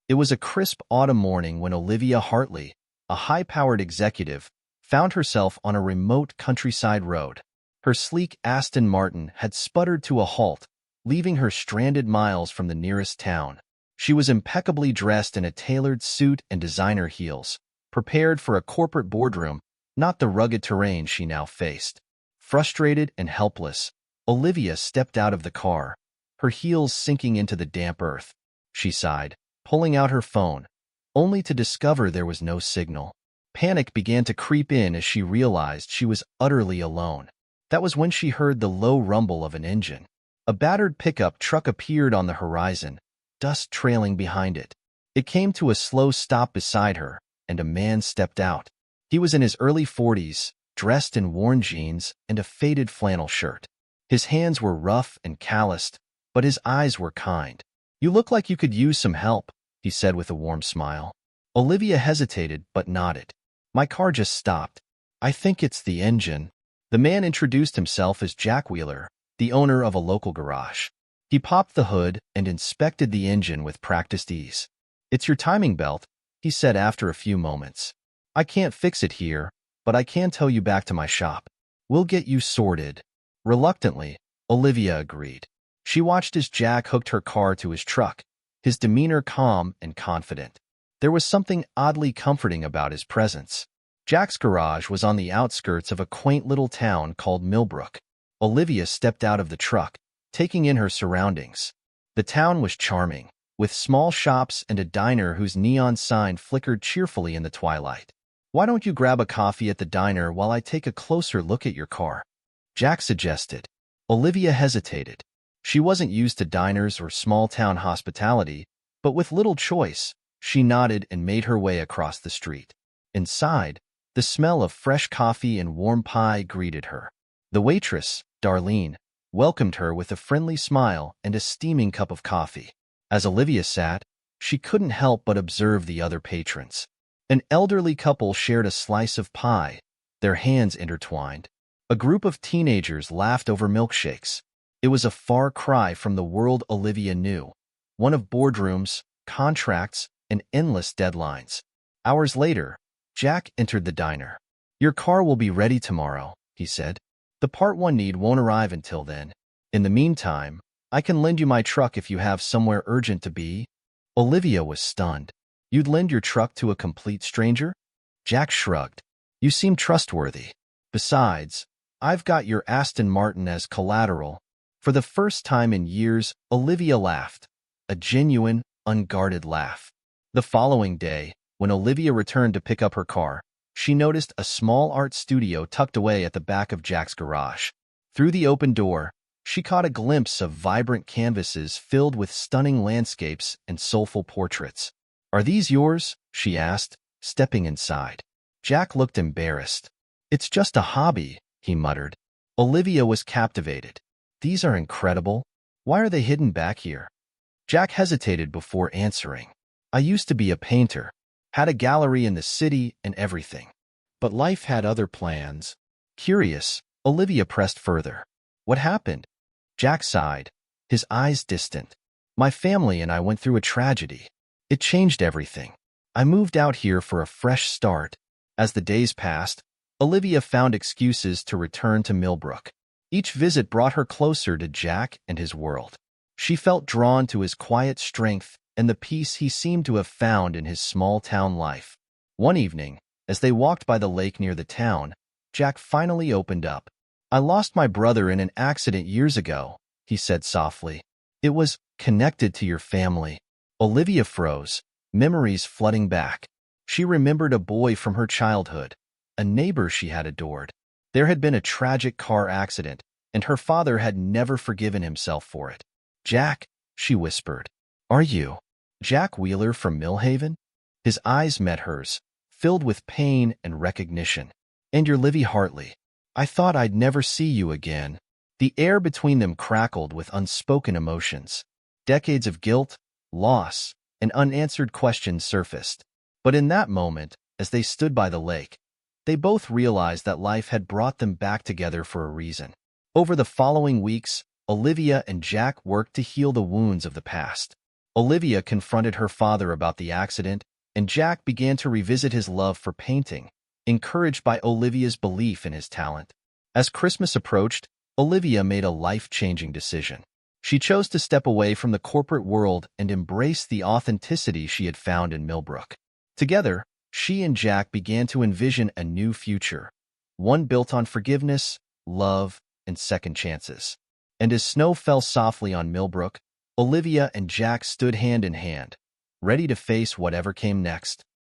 It was a crisp autumn morning when Olivia Hartley, a high-powered executive, found herself on a remote countryside road. Her sleek Aston Martin had sputtered to a halt, leaving her stranded miles from the nearest town. She was impeccably dressed in a tailored suit and designer heels, prepared for a corporate boardroom, not the rugged terrain she now faced. Frustrated and helpless, Olivia stepped out of the car, her heels sinking into the damp earth. She sighed, pulling out her phone, only to discover there was no signal. Panic began to creep in as she realized she was utterly alone. That was when she heard the low rumble of an engine. A battered pickup truck appeared on the horizon, dust trailing behind it. It came to a slow stop beside her, and a man stepped out. He was in his early 40s, dressed in worn jeans and a faded flannel shirt. His hands were rough and calloused, but his eyes were kind. "You look like you could use some help," he said with a warm smile. Olivia hesitated but nodded. "My car just stopped. I think it's the engine." The man introduced himself as Jack Wheeler, the owner of a local garage. He popped the hood and inspected the engine with practiced ease. "It's your timing belt," he said after a few moments. "I can't fix it here, but I can tow you back to my shop. We'll get you sorted." Reluctantly, Olivia agreed. She watched as Jack hooked her car to his truck, his demeanor calm and confident. There was something oddly comforting about his presence. Jack's garage was on the outskirts of a quaint little town called Millbrook. Olivia stepped out of the truck, taking in her surroundings. The town was charming, with small shops and a diner whose neon sign flickered cheerfully in the twilight. "Why don't you grab a coffee at the diner while I take a closer look at your car?" Jack suggested. Olivia hesitated. She wasn't used to diners or small-town hospitality, but with little choice, she nodded and made her way across the street. Inside, the smell of fresh coffee and warm pie greeted her. The waitress, Darlene, welcomed her with a friendly smile and a steaming cup of coffee. As Olivia sat, she couldn't help but observe the other patrons. An elderly couple shared a slice of pie, their hands intertwined. A group of teenagers laughed over milkshakes. It was a far cry from the world Olivia knew, one of boardrooms, contracts, and endless deadlines. Hours later, Jack entered the diner. "Your car will be ready tomorrow," he said. "The part one need won't arrive until then. In the meantime, I can lend you my truck if you have somewhere urgent to be." Olivia was stunned. "You'd lend your truck to a complete stranger?" Jack shrugged. "You seem trustworthy. Besides, I've got your Aston Martin as collateral." For the first time in years, Olivia laughed, a genuine, unguarded laugh. The following day, when Olivia returned to pick up her car, she noticed a small art studio tucked away at the back of Jack's garage. Through the open door, she caught a glimpse of vibrant canvases filled with stunning landscapes and soulful portraits. "Are these yours?" she asked, stepping inside. Jack looked embarrassed. "It's just a hobby," he muttered. Olivia was captivated. "These are incredible. Why are they hidden back here?" Jack hesitated before answering. "I used to be a painter, had a gallery in the city and everything. But life had other plans." Curious, Olivia pressed further. "What happened?" Jack sighed, his eyes distant. "My family and I went through a tragedy. It changed everything. I moved out here for a fresh start." As the days passed, Olivia found excuses to return to Millbrook. Each visit brought her closer to Jack and his world. She felt drawn to his quiet strength and the peace he seemed to have found in his small-town life. One evening, as they walked by the lake near the town, Jack finally opened up. "I lost my brother in an accident years ago," he said softly. "It was connected to your family." Olivia froze, memories flooding back. She remembered a boy from her childhood, a neighbor she had adored. There had been a tragic car accident, and her father had never forgiven himself for it. "Jack," she whispered. "Are you Jack Wheeler from Millhaven?" His eyes met hers, filled with pain and recognition. "And you're Livy Hartley. I thought I'd never see you again." The air between them crackled with unspoken emotions. Decades of guilt, loss, and unanswered questions surfaced. But in that moment, as they stood by the lake, they both realized that life had brought them back together for a reason. Over the following weeks, Olivia and Jack worked to heal the wounds of the past. Olivia confronted her father about the accident, and Jack began to revisit his love for painting, encouraged by Olivia's belief in his talent. As Christmas approached, Olivia made a life-changing decision. She chose to step away from the corporate world and embrace the authenticity she had found in Millbrook. Together, she and Jack began to envision a new future, one built on forgiveness, love, and second chances. And as snow fell softly on Millbrook, Olivia and Jack stood hand in hand, ready to face whatever came next.